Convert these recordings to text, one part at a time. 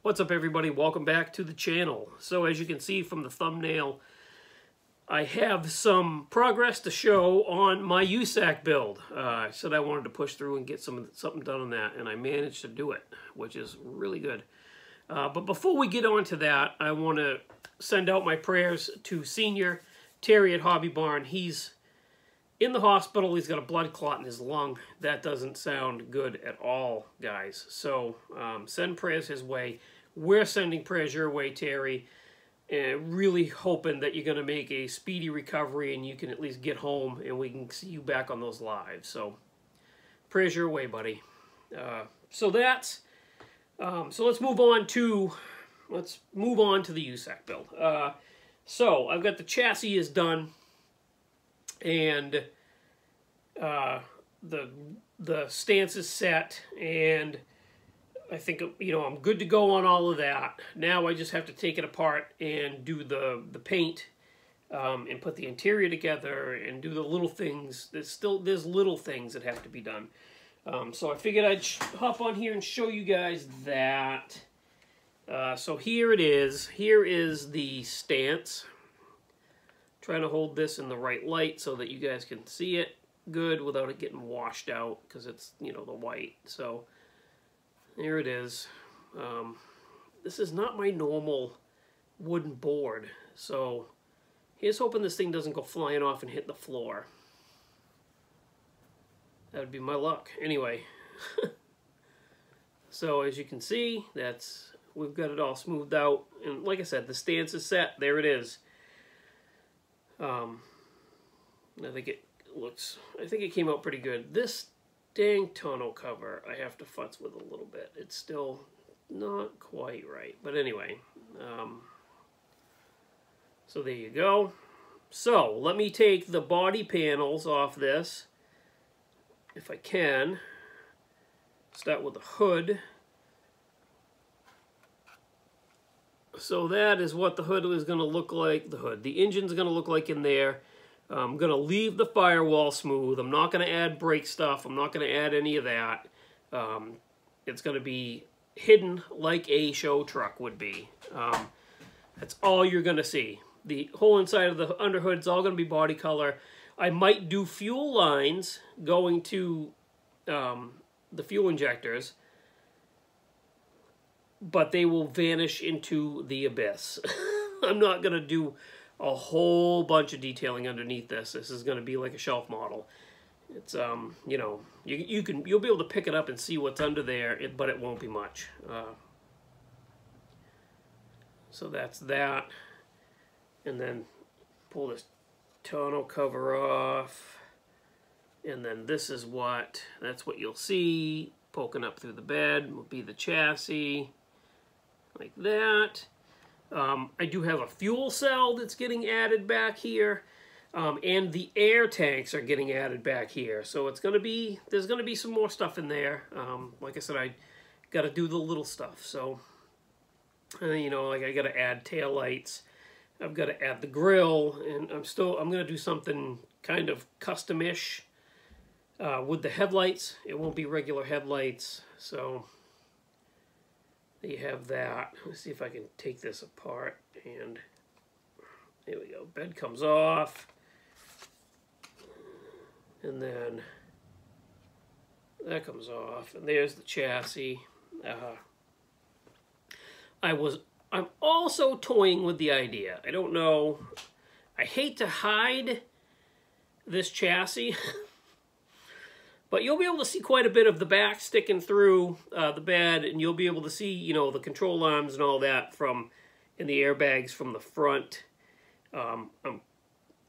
What's up, everybody? Welcome back to the channel. So as you can see from the thumbnail, I have some progress to show on my USACC build. I said I wanted to push through and get something done on that, and I managed to do it, which is really good. But before we get on to that, I want to send out my prayers to Senior Terry at Hobby Barn. He's in the hospital. He's got a blood clot in his lung. That doesn't sound good at all, guys. So send prayers his way. We're sending prayers your way, Terry. And really hoping that you're going to make a speedy recovery and you can at least get home and we can see you back on those lives. So prayers your way, buddy. So let's move on to the USACC build. So I've got the chassis is done, and the stance is set, and I think, I'm good to go on all of that. Now I just have to take it apart and do the paint and put the interior together and do the little things. There's little things that have to be done. So I figured I'd hop on here and show you guys that. So here it is. Here is the stance. Trying to hold this in the right light so that you guys can see it good without it getting washed out, because it's, the white. So there it is. This is not my normal wooden board, so here's hoping this thing doesn't go flying off and hit the floor. That would be my luck. Anyway, so as you can see, we've got it all smoothed out, and like I said, the stance is set. There it is. I think it came out pretty good. This dang tonneau cover I have to futz with a little bit. It's still not quite right, but anyway, so there you go. So let me take the body panels off this if I can. Start with the hood. So that is what the hood is going to look like. The engine's going to look like in there. I'm going to leave the firewall smooth. I'm not going to add brake stuff. I'm not going to add any of that. It's going to be hidden like a show truck would be. That's all you're going to see. The whole inside of the underhood is all going to be body color. I might do fuel lines going to the fuel injectors, but they will vanish into the abyss. I'm not going to do a whole bunch of detailing underneath this. This is going to be like a shelf model. It's you'll be able to pick it up and see what's under there, but it won't be much. So that's that, and then pull this tonneau cover off, and then that's what you'll see poking up through the bed will be the chassis, like that. I do have a fuel cell that's getting added back here, and the air tanks are getting added back here. So there's going to be some more stuff in there. Like I said, I got to do the little stuff. So, like I got to add tail lights. I've got to add the grill, and I'm going to do something kind of custom-ish with the headlights. It won't be regular headlights, so you have that. Let's see if I can take this apart, and there we go. Bed comes off, and then that comes off, and there's the chassis. I'm also toying with the idea. I don't know. I hate to hide this chassis, but you'll be able to see quite a bit of the back sticking through the bed, and you'll be able to see, the control arms and all that in the airbags from the front.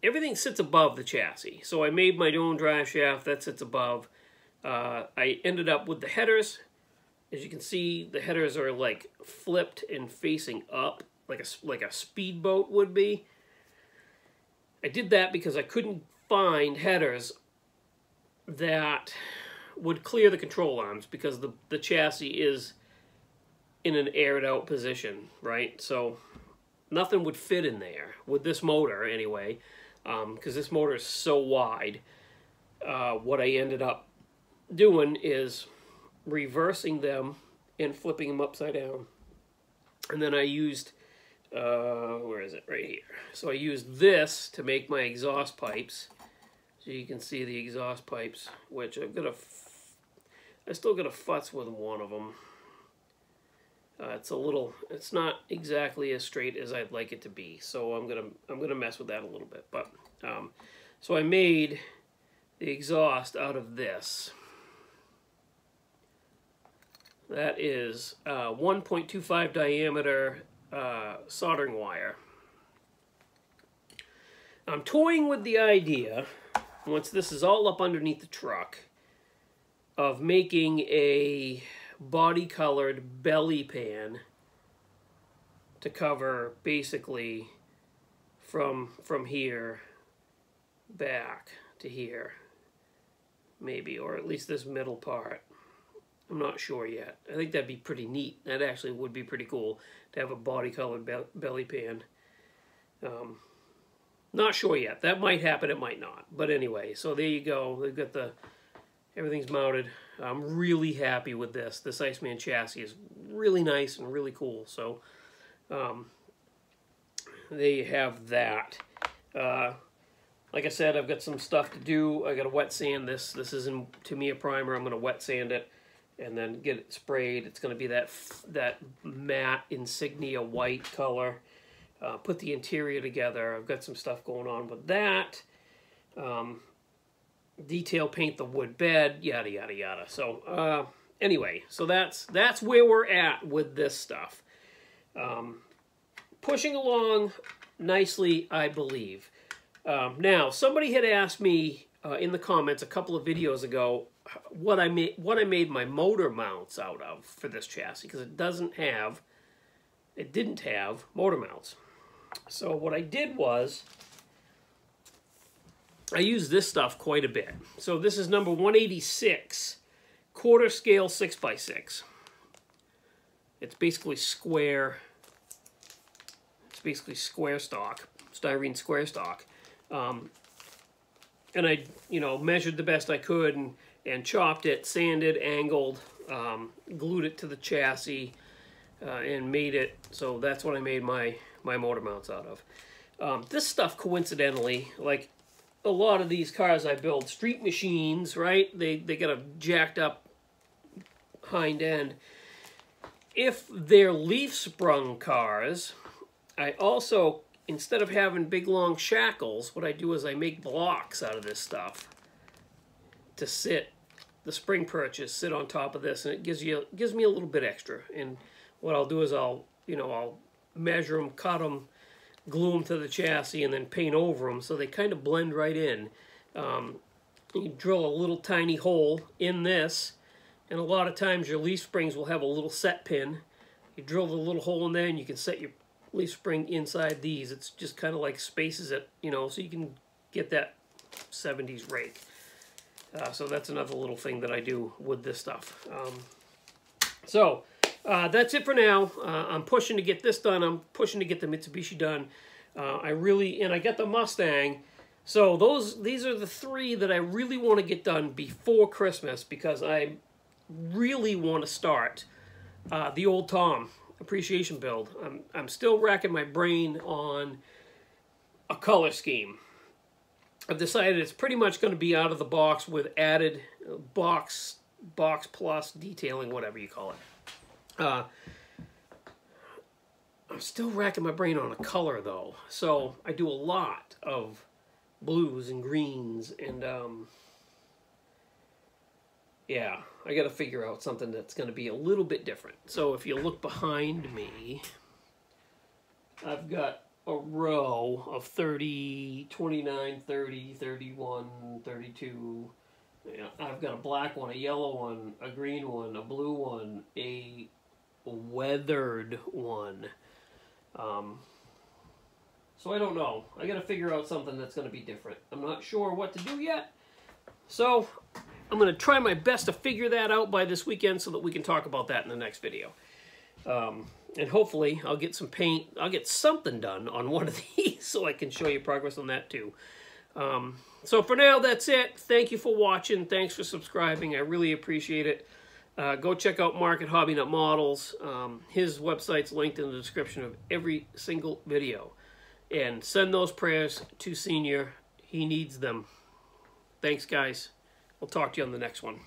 Everything sits above the chassis. So I made my own drive shaft that sits above. I ended up with the headers. As you can see, the headers are like flipped and facing up, like a speedboat would be. I did that because I couldn't find headers that would clear the control arms, because the chassis is in an aired out position, right? So nothing would fit in there with this motor anyway, because this motor is so wide. What I ended up doing is reversing them and flipping them upside down. And then I used, where is it? Right here. So I used this to make my exhaust pipes. So you can see the exhaust pipes, which I still got a futz with one of them. It's not exactly as straight as I'd like it to be. So I'm gonna mess with that a little bit. But so I made the exhaust out of this. That is 1.25 diameter soldering wire. I'm toying with the idea, once this is all up underneath the truck, of making a body-colored belly pan to cover basically from here back to here, maybe, or at least this middle part. I'm not sure yet. I think that'd be pretty neat. That actually would be pretty cool to have a body-colored belly pan. Not sure yet. That might happen, it might not. But anyway, so there you go. They've got everything's mounted. I'm really happy with this. This Iceman chassis is really nice and really cool. So there you have that. Like I said, I've got some stuff to do. I got to wet sand this. This isn't, to me, a primer. I'm going to wet sand it and then get it sprayed. It's going to be that matte insignia white color. Put the interior together. I've got some stuff going on with that. Detail paint the wood bed, yada yada yada. So anyway, so that's where we're at with this stuff. Pushing along nicely, I believe. Now, somebody had asked me in the comments a couple of videos ago what I made my motor mounts out of for this chassis, because it didn't have motor mounts. So what I did was I used this stuff quite a bit. So this is number 186, quarter scale 6x6. It's basically square. It's basically square stock, styrene square stock. And I, measured the best I could and chopped it, sanded, angled, glued it to the chassis, and made it. So that's what I made my motor mounts out of. This stuff, coincidentally, like a lot of these cars I build, street machines, right? They got a jacked up hind end. If they're leaf sprung cars, I also, instead of having big long shackles, what I do is I make blocks out of this stuff to sit, the spring perches sit on top of this, and it gives me a little bit extra. And what I'll do is I'll measure them, cut them, glue them to the chassis, and then paint over them so they kind of blend right in. You drill a little tiny hole in this, and a lot of times your leaf springs will have a little set pin. You drill the little hole in there, and you can set your leaf spring inside these. It's just kind of like spaces it, so you can get that 70s rake. So that's another little thing that I do with this stuff. That's it for now. I'm pushing to get this done. I'm pushing to get the Mitsubishi done. And I got the Mustang. So these are the three that I really want to get done before Christmas, because I really want to start the Old Tom appreciation build. I'm still racking my brain on a color scheme. I've decided it's pretty much going to be out of the box with added box plus detailing, whatever you call it. I'm still racking my brain on a color, though. So I do a lot of blues and greens, and yeah, I got to figure out something that's going to be a little bit different. So if you look behind me, I've got a row of 30, 29, 30, 31, 32. Yeah, I've got a black one, a yellow one, a green one, a blue one, a weathered one. So I don't know. I got to figure out something that's going to be different. I'm not sure what to do yet. So I'm going to try my best to figure that out by this weekend so that we can talk about that in the next video. And hopefully I'll get some paint. I'll get something done on one of these so I can show you progress on that too. So for now, that's it. Thank you for watching. Thanks for subscribing. I really appreciate it. Go check out Mark at Hobby Nut Models. His website's linked in the description of every single video. And send those prayers to Senior. He needs them. Thanks, guys. We'll talk to you on the next one.